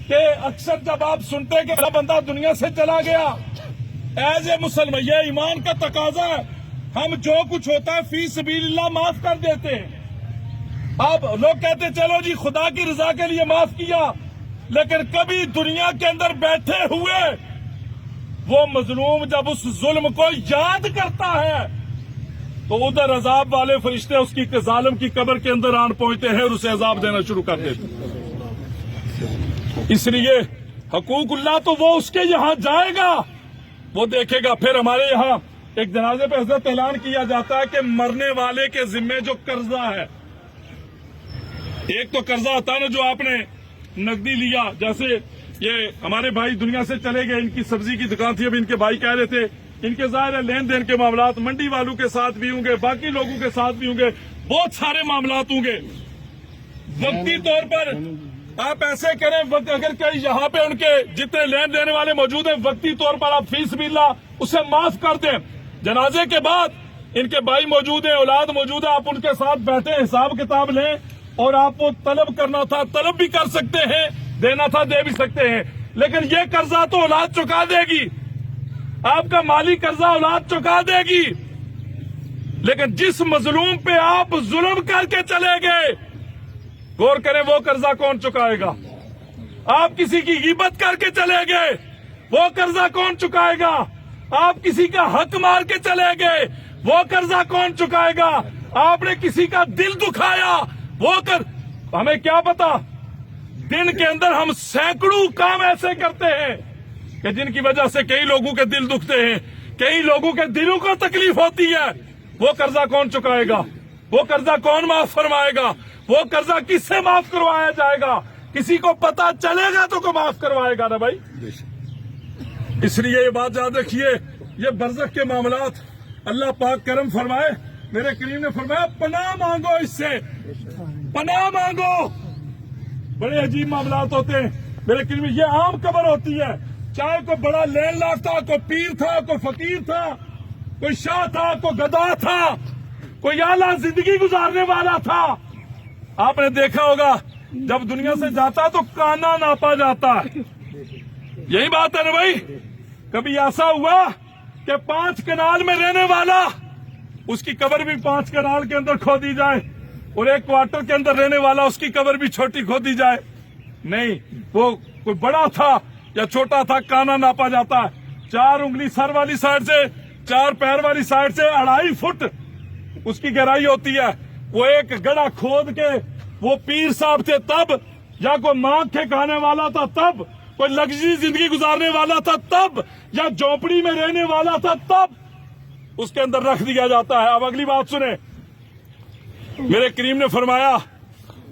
کہ اکثر جب آپ سنتے کہ بندہ دنیا سے چلا گیا، ایز اے مسلمان یہ ایمان کا تقاضا ہے، ہم جو کچھ ہوتا ہے فی سبیل اللہ معاف کر دیتے ہیں۔ اب لوگ کہتے چلو جی خدا کی رضا کے لیے معاف کیا، لیکن کبھی دنیا کے اندر بیٹھے ہوئے وہ مظلوم جب اس ظلم کو یاد کرتا ہے تو ادھر عذاب والے فرشتے اس کی ظالم کی قبر کے اندر آن پہنچتے ہیں اور اسے عذاب دینا شروع کر دیتے ہیں۔ اس لیے حقوق اللہ تو وہ اس کے یہاں جائے گا، وہ دیکھے گا۔ پھر ہمارے یہاں ایک جنازے پہ حضرت اعلان کیا جاتا ہے کہ مرنے والے کے ذمے جو قرضہ ہے، ایک تو قرضہ ہوتا ہے نا جو آپ نے نقدی لیا، جیسے یہ ہمارے بھائی دنیا سے چلے گئے، ان کی سبزی کی دکان تھی، اب ان کے بھائی کہہ رہے تھے ان کے ظاہر ہے لین دین کے معاملات منڈی والوں کے ساتھ بھی ہوں گے، باقی لوگوں کے ساتھ بھی ہوں گے، بہت سارے معاملات ہوں گے۔ وقتی طور پر آپ ایسے کریں، اگر کہیں یہاں پہ ان کے جتنے لین دینے والے موجود ہیں، وقتی طور پر آپ فی سبیل اللہ اسے معاف کر دیں۔ جنازے کے بعد ان کے بھائی موجود ہیں، اولاد موجود ہے، آپ ان کے ساتھ بیٹھے حساب کتاب لیں، اور آپ کو طلب کرنا تھا طلب بھی کر سکتے ہیں، دینا تھا دے بھی سکتے ہیں، لیکن یہ قرضہ تو اولاد چکا دے گی، آپ کا مالی قرضہ اولاد چکا دے گی۔ لیکن جس مظلوم پہ آپ ظلم کر کے چلے گئے، غور کریں وہ قرضہ کون چکائے گا؟ آپ کسی کی غیبت کر کے چلے گئے، وہ قرضہ کون چکائے گا؟ آپ کسی کا حق مار کے چلے گئے، وہ قرضہ کون چکائے گا؟ آپ نے کسی کا دل دکھایا، ہمیں کیا پتا دن کے اندر ہم سینکڑوں کام ایسے کرتے ہیں کہ جن کی وجہ سے کئی لوگوں کے دل دکھتے ہیں، کئی لوگوں کے دلوں کو تکلیف ہوتی ہے، وہ قرضہ کون چکائے گا؟ وہ قرضہ کون معاف فرمائے گا؟ وہ قرضہ کس سے معاف کروایا جائے گا؟ کسی کو پتا چلے گا تو کو معاف کروائے گا نا بھائی۔ اس لیے یہ بات یاد رکھیے، یہ برزخ کے معاملات اللہ پاک کرم فرمائے، میرے کریم نے فرمایا پناہ مانگو، اس سے پناہ مانگو۔ بڑے عجیب معاملات ہوتے ہیں میرے کریم، یہ عام قبر ہوتی ہے، چاہے کوئی بڑا لین لاف تھا، کوئی پیر تھا، کوئی فقیر تھا، کوئی شاہ تھا، کوئی گدا تھا، کوئی اعلیٰ زندگی گزارنے والا تھا۔ آپ نے دیکھا ہوگا جب دنیا سے جاتا تو کانا ناپا جاتا ہے، یہی بات ہے نا بھائی۔ کبھی ایسا ہوا کہ 5 کنال میں رہنے والا، اس کی قبر بھی 5 کنال کے اندر کھو دی جائے، اور 1 کوارٹر کے اندر رہنے والا اس کی قبر بھی چھوٹی کھو دی جائے؟ نہیں، وہ کوئی بڑا تھا یا چھوٹا تھا، کانا ناپا جاتا ہے۔ 4 انگلی سر والی سائڈ سے، 4 پیر والی سائڈ سے 2.5 فٹ اس کی گہرائی ہوتی ہے۔ وہ ایک گڑھا کھود کے وہ پیر صاحب تھے تب، یا کوئی مانگ کے کھانے والا تھا تب، کوئی لگژری زندگی گزارنے والا تھا تب، یا جھونپڑی میں رہنے والا تھا تب اس کے اندر رکھ دیا جاتا ہے۔ اب اگلی بات سنیں، میرے کریم نے فرمایا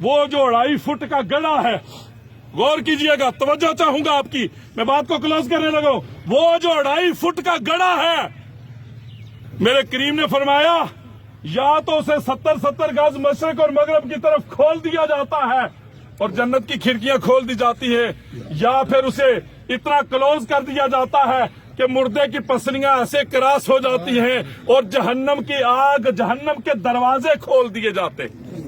وہ جو 2.5 فٹ کا گڑھا ہے، غور کیجئے گا، توجہ چاہوں گا آپ کی، میں بات کو کلوز کرنے لگا ہوں، وہ جو 2.5 فٹ کا گڑھا ہے، میرے کریم نے فرمایا یا تو اسے 70 گز مشرق اور مغرب کی طرف کھول دیا جاتا ہے اور جنت کی کھڑکیاں کھول دی جاتی ہیں، یا پھر اسے اتنا کلوز کر دیا جاتا ہے کہ مردے کی پسلیاں ایسے کراس ہو جاتی ہیں اور جہنم کی آگ، جہنم کے دروازے کھول دیے جاتے ہیں۔